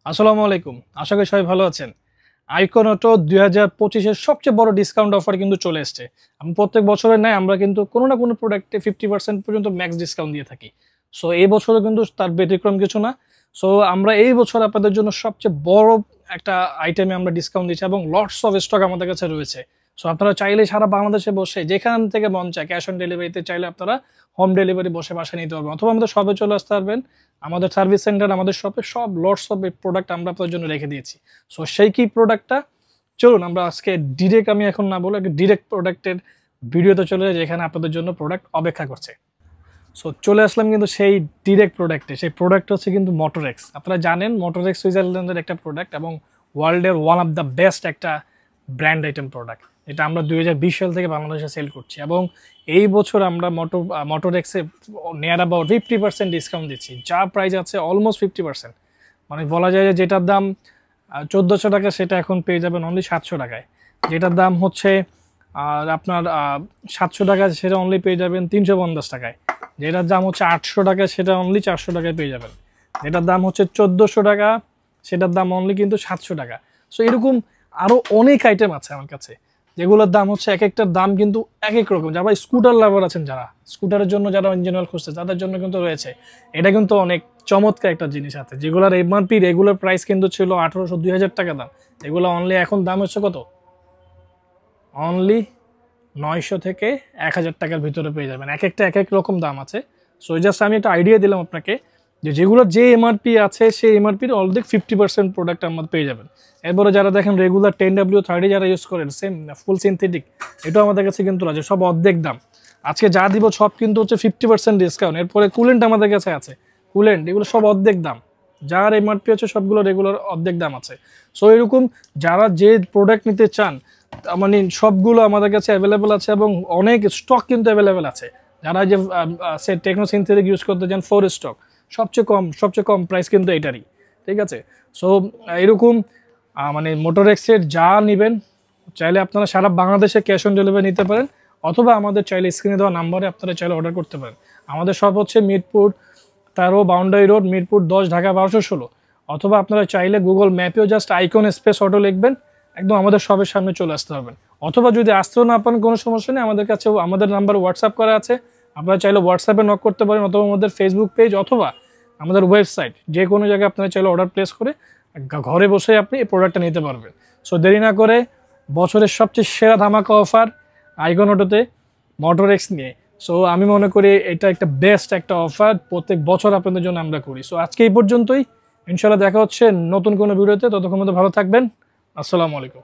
আসসালামু আলাইকুম। আশা করি সবাই ভালো আছেন। আইকন অটো ২০২৫ এর সবচেয়ে বড় ডিসকাউন্ট অফার কিন্তু চলে এসছে। আমি প্রত্যেক বছরের ন্যায় আমরা কিন্তু কোনো না কোনো প্রোডাক্টে 50% পর্যন্ত ম্যাক্স ডিসকাউন্ট দিয়ে থাকি। সো এই বছরও কিন্তু তার ব্যতিক্রম কিছু না। সো আমরা এই বছর আপনাদের জন্য সবচেয়ে বড় একটা আইটেমে আমরা ডিসকাউন্ট দিচ্ছি এবং লটস অফ স্টক আমাদের কাছে রয়েছে। সো আপনারা চাইলে সারা বাংলাদেশে বসে যেখান থেকে মন চায় ক্যাশ অন ডেলিভারিতে চাইলে আপনারা হোম ডেলিভারি বসে বাসায় নিতে পারবেন অথবা আমাদের শপে চলে আসতে পারবেন। আমাদের সার্ভিস সেন্টার আমাদের শপে সব লটস অফ প্রোডাক্ট আমরা আপনাদের জন্য রেখে দিয়েছি। সো সেই কি প্রোডাক্টটা, চলুন আমরা আজকে ডিরেক্ট, আমি এখন না বলে ডিরেক্ট প্রোডাক্টের ভিডিওতে চলে যাই যেখানে আপনাদের জন্য প্রোডাক্ট অপেক্ষা করছে। সো চলে আসলাম কিন্তু সেই ডিরেক্ট প্রোডাক্টে। সেই প্রোডাক্ট হচ্ছে কিন্তু মোটরএক্স। আপনারা জানেন মোটরএক্স সুইজারল্যান্ডের একটা প্রোডাক্ট এবং ওয়ার্ল্ডের ওয়ান অফ দ্য বেস্ট একটা ব্র্যান্ড আইটেম প্রোডাক্ট, এটা আমরা 2020 সাল থেকে বাংলাদেশে সেল করছি এবং এই বছর আমরা মোটরএক্সে নিয়ার অ্যাবাউট 50% ডিসকাউন্ট দিচ্ছি। যা প্রাইস আছে অলমোস্ট 50%, মানে বলা যায় যে যেটার দাম 1400 টাকা সেটা এখন পেয়ে যাবেন অনলি 700 টাকায়। যেটার দাম হচ্ছে আর আপনার 700 টাকা সেটা অনলি পেয়ে যাবেন 350 টাকায়। যেটার দাম হচ্ছে 800 টাকা সেটা অনলি 400 টাকায় পেয়ে যাবেন। যেটার দাম হচ্ছে 1400 টাকা সেটার দাম অনলি কিন্তু 700 টাকা। সো এরকম আরও অনেক আইটেম আছে আমার কাছে যেগুলোর দাম হচ্ছে এক একটার দাম কিন্তু এক এক রকম। যারা স্কুটার লাভার আছেন, যারা স্কুটারের জন্য যারা ইঞ্জিন অয়েল খুঁজছে তাদের জন্য কিন্তু রয়েছে। এটা কিন্তু অনেক চমৎকার একটা জিনিস আছে যেগুলোর এমআরপি রেগুলার প্রাইস কিন্তু ছিল 1800-2000 টাকা দাম। এগুলো অনলি এখন দাম হচ্ছে কত, অনলি 900 থেকে 1000 টাকার ভিতরে পেয়ে যাবেন। এক একটা এক এক রকম দাম আছে। সো জাস্ট আমি একটা আইডিয়া দিলাম আপনাকে যে যেগুলোর যে এমআরপি আছে সেই এমআরপির অলরেডি 50% প্রোডাক্ট আমাদের পেয়ে যাবেন। এরপরে যারা দেখেন রেগুলার 10W30 যারা ইউজ করেন সেম ফুল সিনথেটিক, এটাও আমাদের কাছে কিন্তু আছে সব অর্ধেক দাম। আজকে যা দিব সব কিন্তু হচ্ছে 50% ডিসকাউন্ট। এরপরে কুলেন্ট আমাদের কাছে আছে, কুলেন্ট এগুলো সব অর্ধেক দাম। যার এমআরপি আছে সবগুলো রেগুলার অর্ধেক দাম আছে। সো এরকম যারা যে প্রোডাক্ট নিতে চান মানে সবগুলো আমাদের কাছে অ্যাভেলেবেল আছে এবং অনেক স্টক কিন্তু অ্যাভেলেবেল আছে। যারা যে টেকনো সিনথেটিক ইউজ করতে চান 4 স্টক, সবচেয়ে কম প্রাইস কিন্তু এটারই, ঠিক আছে। সো এরকম মানে মোটরএক্সের যা নেবেন চাইলে আপনারা সারা বাংলাদেশে ক্যাশ অন ডেলিভারি নিতে পারেন অথবা আমাদের চাইলে স্ক্রিনে দেওয়া নাম্বারে আপনারা চাইলে অর্ডার করতে পারেন। আমাদের সব হচ্ছে মিরপুর 13 বাউন্ডারি রোড, মিরপুর 10, ঢাকা 1216। অথবা আপনারা চাইলে গুগল ম্যাপেও জাস্ট আইকন স্পেস অটো লিখবেন, একদম আমাদের সবের সামনে চলে আসতে পারবেন। অথবা যদি আসতেও না পান কোনো সমস্যা নেই, আমাদের কাছে আমাদের নাম্বার হোয়াটসঅ্যাপ করা আছে, আপনারা চাইলে হোয়াটসঅ্যাপে নক করতে পারেন অথবা আমাদের ফেসবুক পেজ অথবা আমাদের ওয়েবসাইট, যে কোনো জায়গায় আপনারা চাইলে অর্ডার প্লেস করে ঘরে বসে আপনি এই প্রোডাক্টটা নিতে পারবেন। সো দেরি না করে বছরের সবচেয়ে সেরা ধামাকা অফার আইকন অটোতে মোটরএক্স নিয়ে। সো আমি মনে করি এটা একটা বেস্ট একটা অফার প্রত্যেক বছর আপনাদের জন্য আমরা করি। সো আজকে এই পর্যন্তই, ইনশাল্লাহ দেখা হচ্ছে নতুন কোনো ভিডিওতে। ততক্ষণ মধ্যে ভালো থাকবেন। আসসালামু আলাইকুম।